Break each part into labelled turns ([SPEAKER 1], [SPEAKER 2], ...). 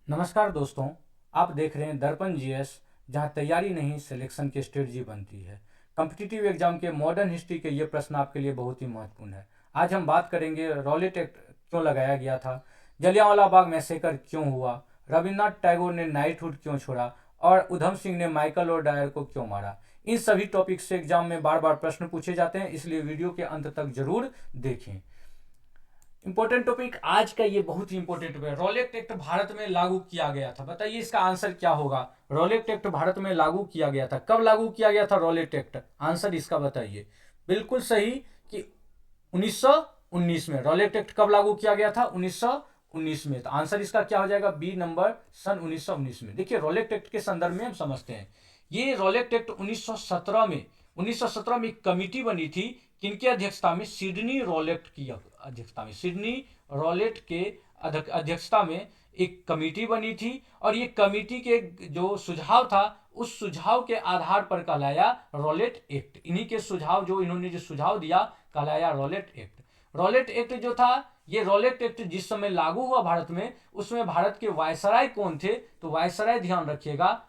[SPEAKER 1] नमस्कार दोस्तों, आप देख रहे हैं दर्पण जीएस, जहां तैयारी नहीं सिलेक्शन की स्ट्रेटजी बनती है। कॉम्पिटिटिव एग्जाम के मॉडर्न हिस्ट्री के ये प्रश्न आपके लिए बहुत ही महत्वपूर्ण है। आज हम बात करेंगे रॉलेट एक्ट क्यों लगाया गया था, जलियांवाला बाग मैसेकर क्यों हुआ, रविन्द्रनाथ टैगोर ने नाइटहुड क्यों छोड़ा और उधम सिंह ने माइकल और डायर को क्यों मारा। इन सभी टॉपिक से एग्जाम में बार बार प्रश्न पूछे जाते हैं, इसलिए वीडियो के अंत तक जरूर देखें। इंपॉर्टेंट टॉपिक आज का ये बहुत ही इंपॉर्टेंट टॉपिक है। रॉलेट एक्ट भारत में लागू किया गया था, बताइए इसका आंसर क्या होगा। रॉलेट एक्ट भारत में लागू किया गया था, कब लागू किया गया था रॉलेट एक्ट, आंसर इसका बताइए। बिल्कुल सही कि 1919 में। रॉलेट एक्ट कब लागू किया गया था? 1919 में। तो आंसर इसका क्या हो जाएगा? बी नंबर, सन 1919 में। देखिए रॉलेट एक्ट के संदर्भ में हम समझते हैं। ये रॉलेट एक्ट 1917 में एक कमिटी बनी थी, किनकी अध्यक्षता में? सिडनी रॉलेट की अध्यक्षता में। सिडनी रॉलेट के अध्यक्षता में एक कमेटी बनी थी और ये कमेटी के जो सुझाव था, उस सुझाव के आधार पर कहलाया रॉलेट एक्ट। इन्हीं के सुझाव, जो इन्होंने जो सुझाव दिया, कहलाया रॉलेट एक्ट। रॉलेट एक्ट जो था, ये रॉलेट एक्ट जिस समय लागू हुआ भारत में, उसमें भारत के वायसराय कौन थे? तो वायसराय, ध्यान रखिएगा,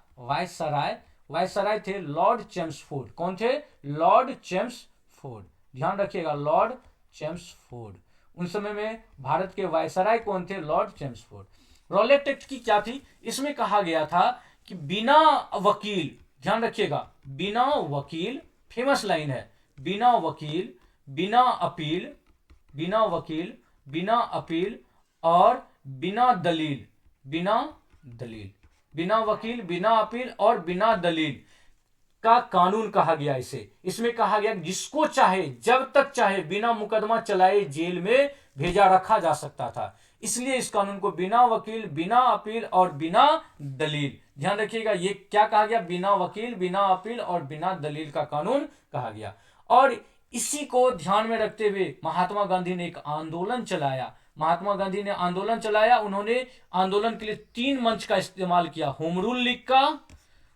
[SPEAKER 1] वायसराय थे लॉर्ड चेम्सफोर्ड। कौन थे? Lord Chelmsford. ध्यान रखिएगा, लॉर्ड चेम्सफोर्ड। उन समय में भारत के वायसराय कौन थे? Lord Chelmsford. रॉलेट एक्ट की क्या थी? इसमें कहा गया था कि बिना वकील, ध्यान रखिएगा, बिना वकील, फेमस लाइन है, बिना वकील, बिना अपील, बिना वकील, बिना अपील और बिना दलील, बिना दलील, बिना वकील, बिना अपील और बिना दलील का कानून कहा गया इसे। इसमें कहा गया जिसको चाहे, जब तक चाहे, बिना मुकदमा चलाए जेल में भेजा रखा जा सकता था। इसलिए इस कानून को बिना वकील, बिना अपील और बिना दलील, ध्यान रखिएगा, ये क्या कहा गया? बिना वकील, बिना अपील और बिना दलील का कानून कहा गया। और इसी को ध्यान में रखते हुए महात्मा गांधी ने एक आंदोलन चलाया। महात्मा गांधी ने आंदोलन चलाया। उन्होंने आंदोलन के लिए 3 मंच का इस्तेमाल किया। होम रूल लीग का,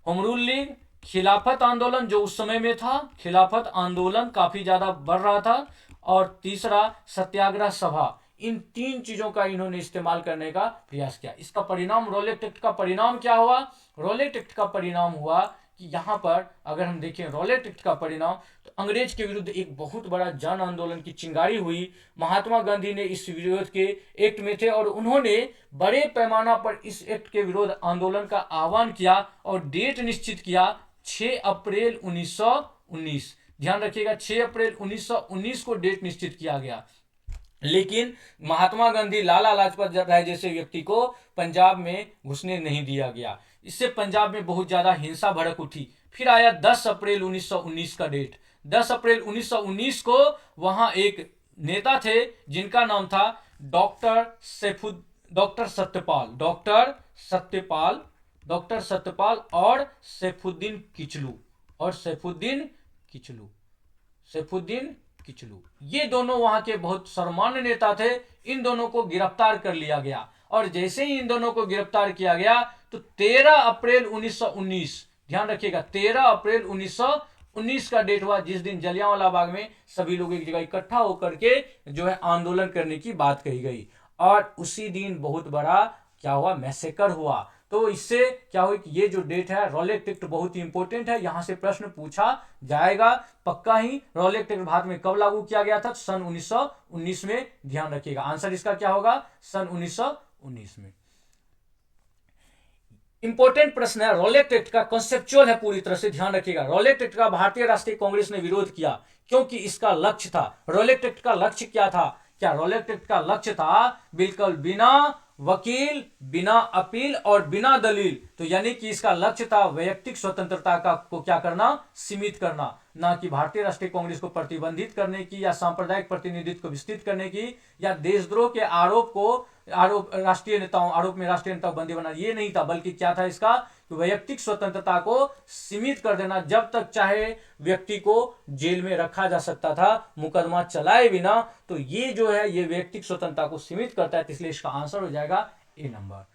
[SPEAKER 1] होम रूल लीग, खिलाफत आंदोलन जो उस समय में था, खिलाफत आंदोलन काफी ज्यादा बढ़ रहा था, और तीसरा सत्याग्रह सभा। इन 3 चीजों का इन्होंने इस्तेमाल करने का प्रयास किया। इसका परिणाम, रॉलेट एक्ट का परिणाम क्या हुआ? रॉलेट एक्ट का परिणाम हुआ कि यहां पर अगर हम देखें रॉलेट एक्ट का परिणाम, तो अंग्रेज के विरुद्ध एक बहुत बड़ा जन आंदोलन की चिंगारी हुई। महात्मा गांधी ने इस विरोध के एक्ट में थे और उन्होंने बड़े पैमाना पर इस एक्ट के विरोध आंदोलन का आह्वान किया और डेट निश्चित किया, 6 अप्रैल 1919। ध्यान रखिएगा, 6 अप्रैल 1919 को डेट निश्चित किया गया। लेकिन महात्मा गांधी, लाला लाजपत राय जैसे व्यक्ति को पंजाब में घुसने नहीं दिया गया। इससे पंजाब में बहुत ज्यादा हिंसा भड़क उठी। फिर आया 10 अप्रैल 1919 का डेट। 10 अप्रैल 1919 को वहां एक नेता थे जिनका नाम था डॉक्टर सत्यपाल, डॉक्टर सत्यपाल और सैफुद्दीन किचलू, और सैफुद्दीन किचलू, ये दोनों वहां के बहुत सर्वमान्य नेता थे। इन दोनों को गिरफ्तार कर लिया गया और जैसे ही इन दोनों को गिरफ्तार किया गया, तो 13 अप्रैल 1919, ध्यान रखिएगा, 13 अप्रैल 1919 का डेट हुआ, जिस दिन जलियांवाला बाग में सभी लोग एक जगह इकट्ठा होकर के जो है आंदोलन करने की बात कही गई। और उसी दिन बहुत बड़ा क्या हुआ? मैसेकर हुआ। तो इससे क्या हुआ कि ये जो डेट है, रॉलेट एक्ट बहुत ही इंपॉर्टेंट है, यहां से प्रश्न पूछा जाएगा पक्का ही। रॉलेट एक्ट भारत में कब लागू किया गया था? सन 1919 में। ध्यान रखिएगा, आंसर इसका क्या होगा? सन 1919 में। इंपॉर्टेंट प्रश्न है, रॉलेट एक्ट का कॉन्सेप्चुअल है पूरी तरह से, ध्यान रखिएगा। रॉलेट एक्ट का भारतीय राष्ट्रीय कांग्रेस ने विरोध किया क्योंकि इसका लक्ष्य था, रॉलेट एक्ट का लक्ष्य क्या था? क्या रॉलेट एक्ट का लक्ष्य था बिल्कुल बिना वकील, बिना अपील और बिना दलील, तो यानी कि इसका लक्ष्य था वैयक्तिक स्वतंत्रता का को क्या करना? सीमित करना, ना कि भारतीय राष्ट्रीय कांग्रेस को प्रतिबंधित करने की या सांप्रदायिक प्रतिनिधित्व को विस्तृत करने की या देशद्रोह के आरोप में राष्ट्रीय नेताओं बंदी बना, ये नहीं था। बल्कि क्या था इसका? वैयक्तिक स्वतंत्रता को सीमित कर देना, जब तक चाहे व्यक्ति को जेल में रखा जा सकता था मुकदमा चलाए बिना। तो ये जो है, ये वैयक्तिक स्वतंत्रता को सीमित करता है, इसलिए इसका आंसर हो जाएगा ए नंबर।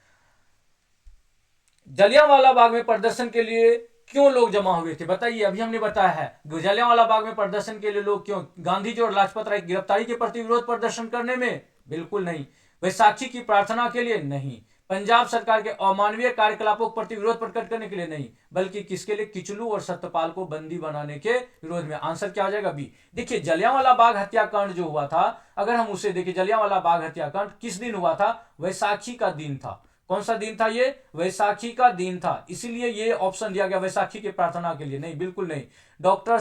[SPEAKER 1] जलियांवाला बाग में प्रदर्शन के लिए क्यों लोग जमा हुए थे? बताइए, अभी हमने बताया है जलियांवाला बाग में प्रदर्शन के लिए लोग क्यों? गांधी जी और लाजपत राय की गिरफ्तारी के प्रति विरोध प्रदर्शन करने में? बिल्कुल नहीं। वैसाखी की प्रार्थना के लिए? नहीं। पंजाब सरकार के अमानवीय कार्यकलापों के प्रति विरोध प्रकट करने के लिए नहीं, बल्कि किसके लिए? किचलू और सत्यपाल को बंदी बनाने के विरोध में। आंसर क्या हो जाएगा? बी। देखिए जलियांवाला बाग हत्याकांड जो हुआ था, अगर हम उसे देखें, जलियांवाला बाग हत्याकांड किस दिन हुआ था? वैसाखी का दिन था। कौन सा दिन था? ये वैसाखी का दिन था। इसीलिए ये ऑप्शन दिया गया वैसाखी के प्रार्थना के लिए। नहीं, बिल्कुल नहीं। डॉक्टर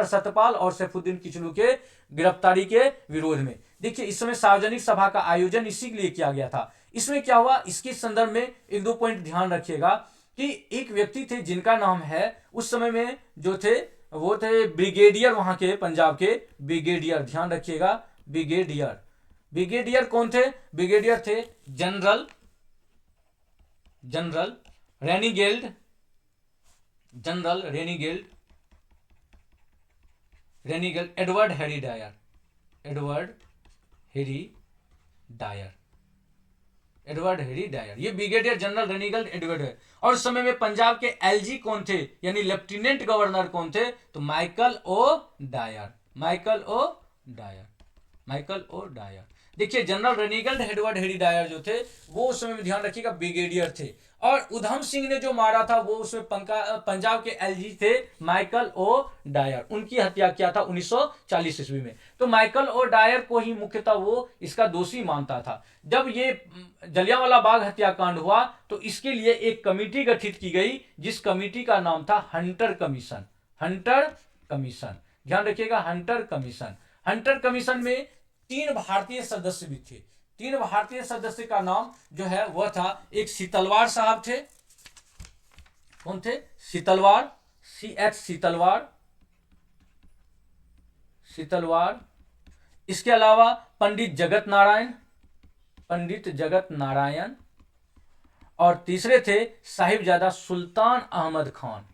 [SPEAKER 1] सत्यपाल और सैफुद्दीन किचलू के गिरफ्तारी के विरोध में। देखिए इस समय सार्वजनिक सभा का आयोजन इसी के लिए किया गया था। इसमें क्या हुआ, इसके संदर्भ में एक दो पॉइंट ध्यान रखिएगा कि एक व्यक्ति थे जिनका नाम है, उस समय में जो थे वो थे ब्रिगेडियर, वहां के पंजाब के ब्रिगेडियर, ध्यान रखिएगा, ब्रिगेडियर। ब्रिगेडियर कौन थे? ब्रिगेडियर थे general Reginald, general Reginald Edward Harry Dyer, ये ब्रिगेडियर जनरल रेनीगेल्ड एडवर्ड है। और उस समय में पंजाब के एलजी कौन थे, यानी लेफ्टिनेंट गवर्नर कौन थे? तो माइकल ओ डायर। देखिए general Reginald Edward Harry Dyer जो थे, वो उस समय में, ध्यान रखिएगा, ब्रिगेडियर थे। और उधम सिंह ने जो मारा था वो उसमें पंजाब के एलजी थे माइकल ओ डायर, उनकी हत्या किया था 1940 ईस्वी में। तो माइकल ओ डायर को ही मुख्यतः वो इसका दोषी मानता था। जब ये जलियांवाला बाग हत्याकांड हुआ तो इसके लिए एक कमेटी गठित की गई, जिस कमेटी का नाम था हंटर कमीशन। ध्यान रखिएगा, हंटर कमीशन में 3 भारतीय सदस्य भी थे। 3 भारतीय सदस्य का नाम जो है वह था, एक सीतलवार साहब थे। कौन थे? सीतलवार, CH सीतलवार। इसके अलावा पंडित जगत नारायण, और तीसरे थे साहिबजादा सुल्तान अहमद खान।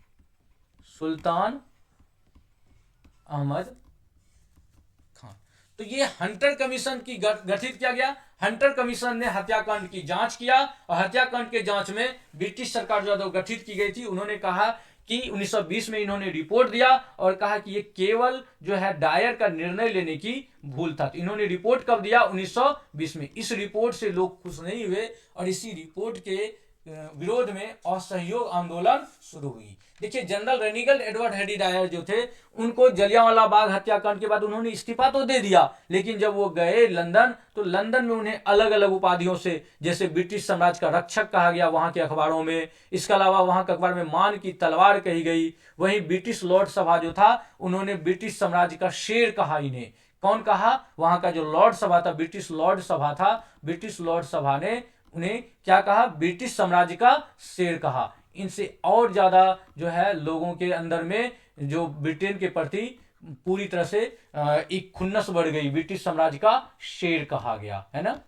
[SPEAKER 1] तो ये हंटर कमीशन की गठित किया गया। हंटर कमीशन ने हत्याकांड की जांच किया, और हत्याकांड के जांच में ब्रिटिश सरकार जो गठित की गई थी, उन्होंने कहा कि 1920 में इन्होंने रिपोर्ट दिया और कहा कि ये केवल जो है डायर का निर्णय लेने की भूल था। तो इन्होंने रिपोर्ट कब दिया? 1920 में। इस रिपोर्ट से लोग खुश नहीं हुए और इसी रिपोर्ट के विरोध में असहयोग आंदोलन शुरू हुई। देखिए general Reginald Edward Harry Dyer जो थे, उनको जलियांवाला बाग हत्याकांड के बाद उन्होंने इस्तीफा तो दे दिया, लेकिन जब वो गए लंदन, तो लंदन में उन्हें अलग अलग उपाधियों से, जैसे ब्रिटिश साम्राज्य का रक्षक कहा गया वहां के अखबारों में, इसके अलावा वहां के अखबार में मान की तलवार कही गई। वहीं ब्रिटिश लॉर्ड सभा जो था, उन्होंने ब्रिटिश साम्राज्य का शेर कहा इन्हें। कौन कहा? वहां का जो लॉर्ड सभा था, ब्रिटिश लॉर्ड सभा था, ब्रिटिश लॉर्ड सभा ने उन्हें क्या कहा? ब्रिटिश साम्राज्य का शेर कहा। इनसे और ज्यादा जो है लोगों के अंदर में जो ब्रिटेन के प्रति पूरी तरह से एक खुन्नस बढ़ गई, ब्रिटिश साम्राज्य का शेर कहा गया, है ना।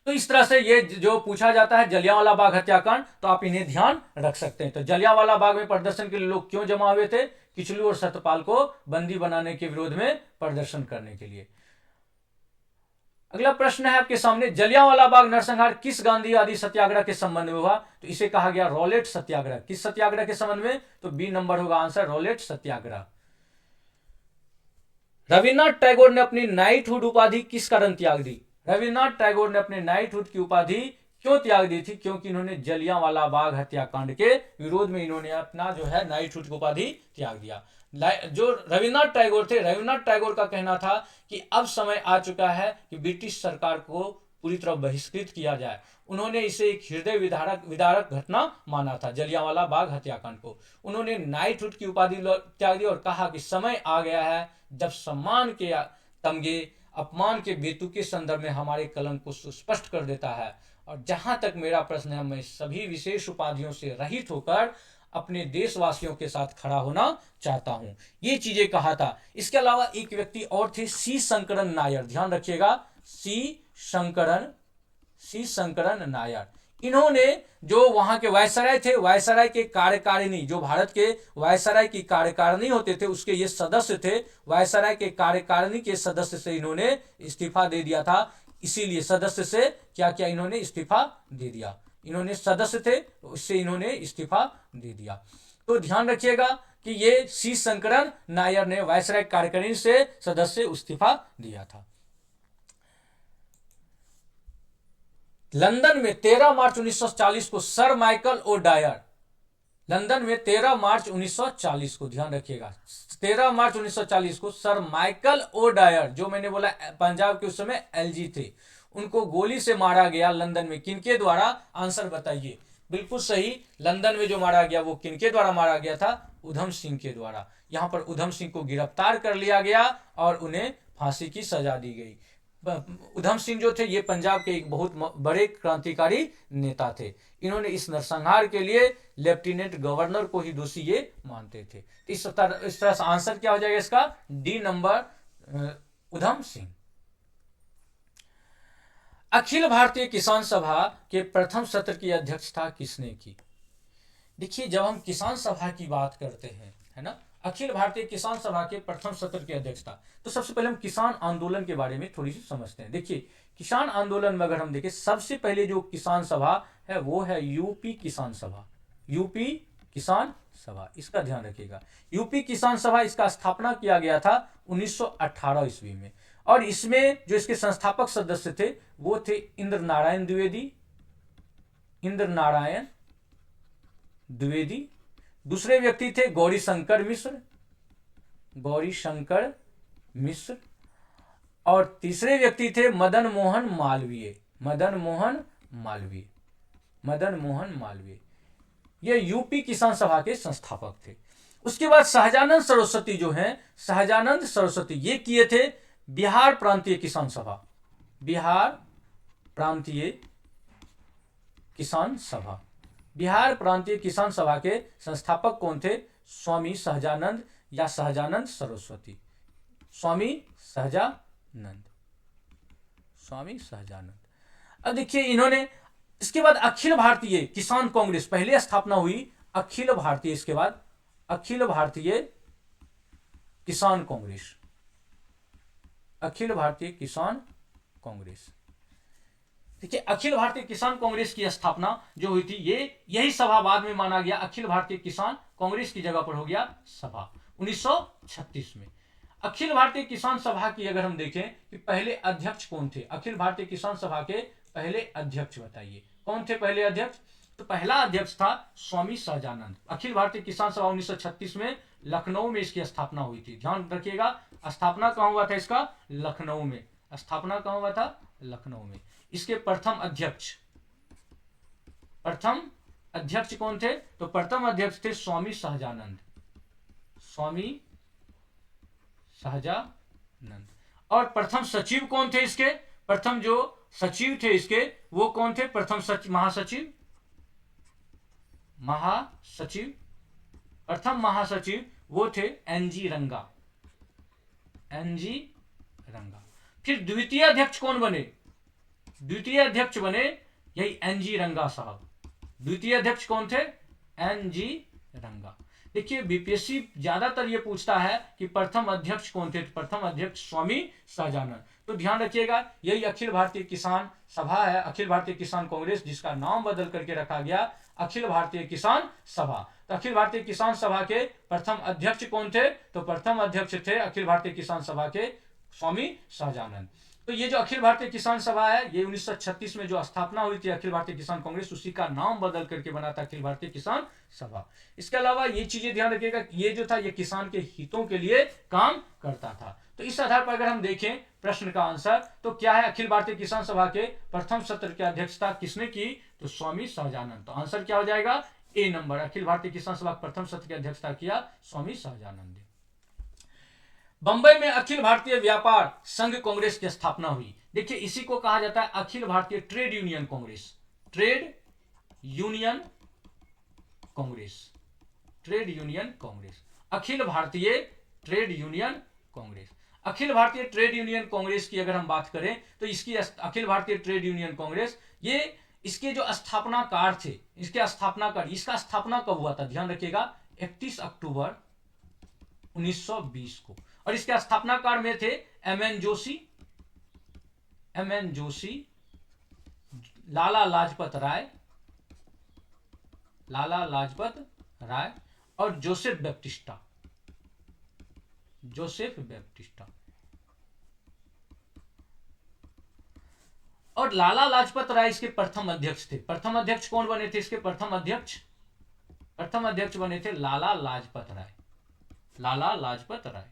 [SPEAKER 1] तो इस तरह से ये जो पूछा जाता है जलियांवाला बाग हत्याकांड, तो आप इन्हें ध्यान रख सकते हैं। तो जलियांवाला बाग में प्रदर्शन के लिए लोग क्यों जमा हुए थे? किचलू और सत्यपाल को बंदी बनाने के विरोध में प्रदर्शन करने के लिए। अगला प्रश्न है आपके सामने, जलियांवाला बाग नरसंहार किस गांधीवादी सत्याग्रह के संबंध में हुआ? तो इसे कहा गया रॉलेट सत्याग्रह। किस सत्याग्रह के संबंध में? तो बी नंबर होगा आंसर, रॉलेट सत्याग्रह। रविन्द्रनाथ टैगोर ने अपनी नाइटहुड उपाधि किस कारण त्याग दी? रविन्द्रनाथ टैगोर ने अपने नाइटहुड की उपाधि क्यों त्याग दी थी? क्योंकि इन्होंने जलियांवाला बाग हत्याकांड के विरोध में इन्होंने अपना जो है नाइटहुड की उपाधि त्याग दिया। जो रविन्द्रनाथ टैगोर थे, रविन्द्रनाथ टैगोर का कहना था कि अब समय आ चुका है कि ब्रिटिश सरकार को पूरी तरह बहिष्कृत किया जाए। उन्होंने इसे एक हृदय विदारक घटना माना था, जलियांवाला बाग हत्याकांड को। उन्होंने नाइटहुड की उपाधि त्याग दी और कहा कि समय आ गया है जब सम्मान के तमगे अपमान के बेतुके के संदर्भ में हमारे कलंक को सुस्पष्ट कर देता है। और जहां तक मेरा प्रश्न है, मैं सभी विशेष उपाधियों से रहित होकर अपने देशवासियों के साथ खड़ा होना चाहता हूं, ये चीजें कहा था। इसके अलावा एक व्यक्ति और थे, सी शंकरन नायर। ध्यान रखिएगा, सी शंकरन नायर। इन्होंने जो वहां के वायसराय थे, वायसराय के कार्यकारिणी, जो भारत के वायसराय की कार्यकारिणी होते थे, उसके ये सदस्य थे। वायसराय के कार्यकारिणी के सदस्य से इन्होंने इस्तीफा दे दिया था। इसीलिए सदस्य से क्या किया? इन्होंने इस्तीफा दे दिया। इन्होंने सदस्य थे, उससे इन्होंने इस्तीफा दे दिया। तो ध्यान रखिएगा कि ये सी शंकरन नायर ने वायसराय कार्यकारिणी से सदस्य इस्तीफा दिया था। लंदन में 13 मार्च 1940 को sir Michael O'Dwyer, London में 13 मार्च 1940 को, ध्यान रखिएगा, 13 मार्च 1940 को सर माइकल ओ डायर, जो मैंने बोला पंजाब के उस समय एलजी थे, उनको गोली से मारा गया लंदन में। किनके द्वारा? आंसर बताइए। बिल्कुल सही, लंदन में जो मारा गया वो किनके द्वारा मारा गया था? उधम सिंह के द्वारा। यहां पर उधम सिंह को गिरफ्तार कर लिया गया और उन्हें फांसी की सजा दी गई। उधम सिंह जो थे ये पंजाब के एक बहुत बड़े क्रांतिकारी नेता थे। इन्होंने इस नरसंहार के लिए लेफ्टिनेंट गवर्नर को ही दोषी ये मानते थे। इस तरह से आंसर क्या हो जाएगा इसका? D number, Udham Singh. अखिल भारतीय किसान सभा के प्रथम सत्र की अध्यक्षता किसने की? देखिए, जब हम किसान सभा की बात करते हैं, है ना, अखिल भारतीय किसान सभा के प्रथम सत्र की अध्यक्षता, तो सबसे पहले हम किसान आंदोलन के बारे में थोड़ी सी समझते हैं। देखिए, किसान आंदोलन में अगर हम देखें, सबसे पहले जो किसान सभा है वो है यूपी किसान सभा। यूपी किसान सभा, इसका ध्यान रखिएगा। यूपी किसान सभा, इसका स्थापना किया गया था 1918 ईस्वी में, और इसमें जो इसके संस्थापक सदस्य थे वो थे इंद्र नारायण द्विवेदी, इंद्र नारायण द्विवेदी। दूसरे व्यक्ति थे गौरी शंकर मिश्र, गौरी शंकर मिश्र। और तीसरे व्यक्ति थे मदन मोहन मालवीय, मदन मोहन मालवीय, मदन मोहन मालवीय। ये यूपी किसान सभा के संस्थापक थे। उसके बाद सहजानंद सरस्वती जो हैं, सहजानंद सरस्वती, ये किए थे बिहार प्रांतीय किसान सभा, बिहार प्रांतीय किसान सभा। बिहार प्रांतीय किसान सभा के संस्थापक कौन थे? स्वामी सहजानंद या सहजानंद सरस्वती, स्वामी सहजानंद, स्वामी सहजानंद। अब देखिए, इन्होंने, इसके बाद अखिल भारतीय किसान कांग्रेस पहले स्थापना हुई, अखिल भारतीय, इसके बाद अखिल भारतीय किसान कांग्रेस, अखिल भारतीय किसान कांग्रेस। देखिए, अखिल भारतीय किसान कांग्रेस की स्थापना जो हुई थी, ये यही सभा बाद में माना गया अखिल भारतीय किसान कांग्रेस की जगह पर हो गया सभा 1936 में। अखिल भारतीय किसान सभा की अगर हम देखें कि पहले अध्यक्ष कौन थे, अखिल भारतीय किसान सभा के पहले अध्यक्ष बताइए, कौन थे पहले अध्यक्ष? तो पहला अध्यक्ष था स्वामी सहजानंद। अखिल भारतीय किसान सभा 1936 में लखनऊ में इसकी स्थापना हुई थी। ध्यान रखिएगा, स्थापना कहां हुआ था इसका? लखनऊ में। स्थापना कहां हुआ था? लखनऊ में। इसके प्रथम अध्यक्ष, प्रथम अध्यक्ष कौन थे? तो प्रथम अध्यक्ष थे स्वामी सहजानंद, स्वामी सहजानंद। और प्रथम सचिव कौन थे इसके? प्रथम जो सचिव थे इसके वो कौन थे? प्रथम महासचिव, महासचिव, प्रथम महासचिव वो थे एनजी रंगा, एनजी रंगा। फिर द्वितीय अध्यक्ष कौन बने? द्वितीय अध्यक्ष बने यही एनजी रंगा साहब। द्वितीय अध्यक्ष कौन थे? एनजी रंगा। देखिए, बीपीएससी ज्यादातर ये पूछता है कि प्रथम अध्यक्ष कौन थे? प्रथम अध्यक्ष स्वामी सहजानंद। तो ध्यान रखिएगा, यही अखिल भारतीय किसान सभा है, अखिल भारतीय किसान कांग्रेस, जिसका नाम बदल करके रखा गया अखिल भारतीय किसान सभा। तो अखिल भारतीय किसान सभा के प्रथम अध्यक्ष कौन थे? तो प्रथम अध्यक्ष थे अखिल भारतीय किसान सभा के स्वामी सहजानंद। तो ये जो अखिल भारतीय किसान सभा है, ये 1936 में जो स्थापना हुई थी अखिल भारतीय किसान कांग्रेस, उसी का नाम बदल करके बना था अखिल भारतीय किसान सभा। इसके अलावा ये चीजें ध्यान रखिएगा, ये जो था ये किसान के हितों के लिए काम करता था। तो इस आधार पर अगर हम देखें प्रश्न का आंसर, तो क्या है? अखिल भारतीय किसान सभा के प्रथम सत्र की अध्यक्षता किसने की? तो स्वामी सहजानंद। तो आंसर क्या हो जाएगा? ए नंबर, अखिल भारतीय किसान सभा प्रथम सत्र की अध्यक्षता किया स्वामी सहजानंद। बंबई में अखिल भारतीय व्यापार संघ कांग्रेस की स्थापना हुई। देखिए, इसी को कहा जाता है Akhil Bharatiya Trade Union Congress, Trade Union Congress, Trade Union Congress, Akhil Bharatiya Trade Union Congress. Akhil Bharatiya Trade Union Congress की अगर हम बात करें तो इसकी अखिल भारतीय ट्रेड यूनियन कांग्रेस, ये इसके जो स्थापनाकार थे, इसके स्थापनाकार, इसका स्थापना कब हुआ था? ध्यान रखिएगा, 31 अक्टूबर 1920 को। और इसके स्थापनाकार में थे एमएन जोशी, एमएन जोशी, लाला लाजपत राय, लाला लाजपत राय और जोसेफ बैप्टिस्टा, जोसेफ बैप्टिस्टा। और लाला लाजपत राय इसके प्रथम अध्यक्ष थे। प्रथम अध्यक्ष कौन बने थे इसके? प्रथम अध्यक्ष बने थे लाला लाजपत राय। लाला लाजपत राय।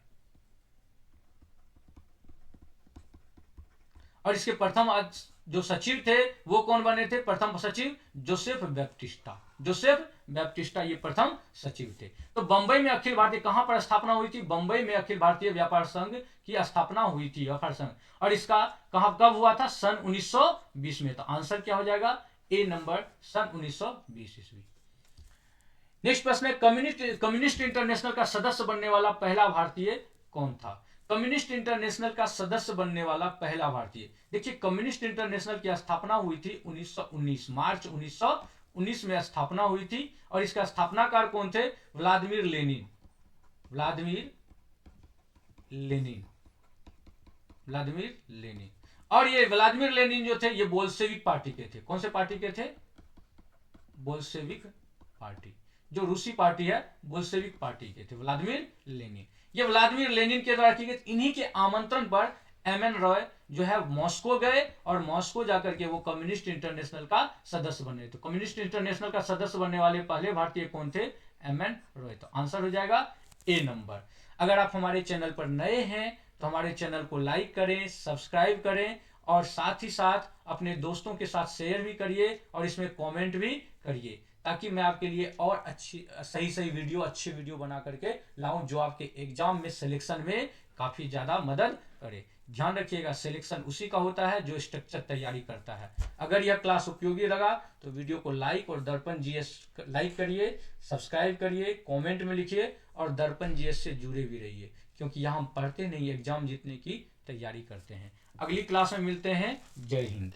[SPEAKER 1] और इसके प्रथम जो सचिव थे वो कौन बने थे? प्रथम सचिव जोसेफ बैप्टिस्टा ये प्रथम सचिव थे। तो बंबई में अखिल भारतीय, कहां पर स्थापना हुई थी? बंबई में अखिल भारतीय व्यापार संघ की स्थापना हुई थी, व्यापार संघ। और इसका कब हुआ था? सन 1920 में। तो आंसर क्या हो जाएगा? ए नंबर, सन 1920 ईस्वी। नेक्स्ट प्रश्न है, कम्युनिस्ट इंटरनेशनल का सदस्य बनने वाला पहला भारतीय कौन था? कम्युनिस्ट इंटरनेशनल का सदस्य बनने वाला पहला भारतीय, देखिए कम्युनिस्ट इंटरनेशनल की स्थापना हुई थी 1919, मार्च 1919 में स्थापना हुई थी। और इसका स्थापनाकार कौन थे? Vladimir Lenin. और ये व्लादिमीर लेनिन जो थे ये बोल्शेविक पार्टी के थे। कौन से पार्टी के थे? बोल्शेविक पार्टी, जो रूसी पार्टी है बोल्शेविक पार्टी के थे व्लादिमीर लेनिन। ये व्लादिमीर लेनिन के द्वारा की गई। इन्हीं के आमंत्रण पर एमएन रॉय जो है मॉस्को गए और मॉस्को जाकर के वो कम्युनिस्ट इंटरनेशनल का सदस्य बने। तो कम्युनिस्ट इंटरनेशनल का सदस्य बनने वाले पहले भारतीय कौन थे? एमएन रॉय। तो आंसर हो जाएगा ए नंबर। अगर आप हमारे चैनल पर नए हैं तो हमारे चैनल को लाइक करें, सब्सक्राइब करें और साथ ही साथ अपने दोस्तों के साथ शेयर भी करिए और इसमें कमेंट भी करिए, ताकि मैं आपके लिए और सही वीडियो, अच्छे वीडियो बना करके लाऊं जो आपके एग्जाम में सिलेक्शन में काफ़ी ज़्यादा मदद करे। ध्यान रखिएगा, सिलेक्शन उसी का होता है जो स्ट्रक्चर तैयारी करता है। अगर यह क्लास उपयोगी लगा तो वीडियो को लाइक और दर्पण जीएस लाइक करिए, सब्सक्राइब करिए, कमेंट में लिखिए और दर्पण जीएस से जुड़े भी रहिए, क्योंकि यहाँ हम पढ़ते नहीं, एग्जाम जीतने की तैयारी करते हैं। अगली क्लास में मिलते हैं। जय हिंद।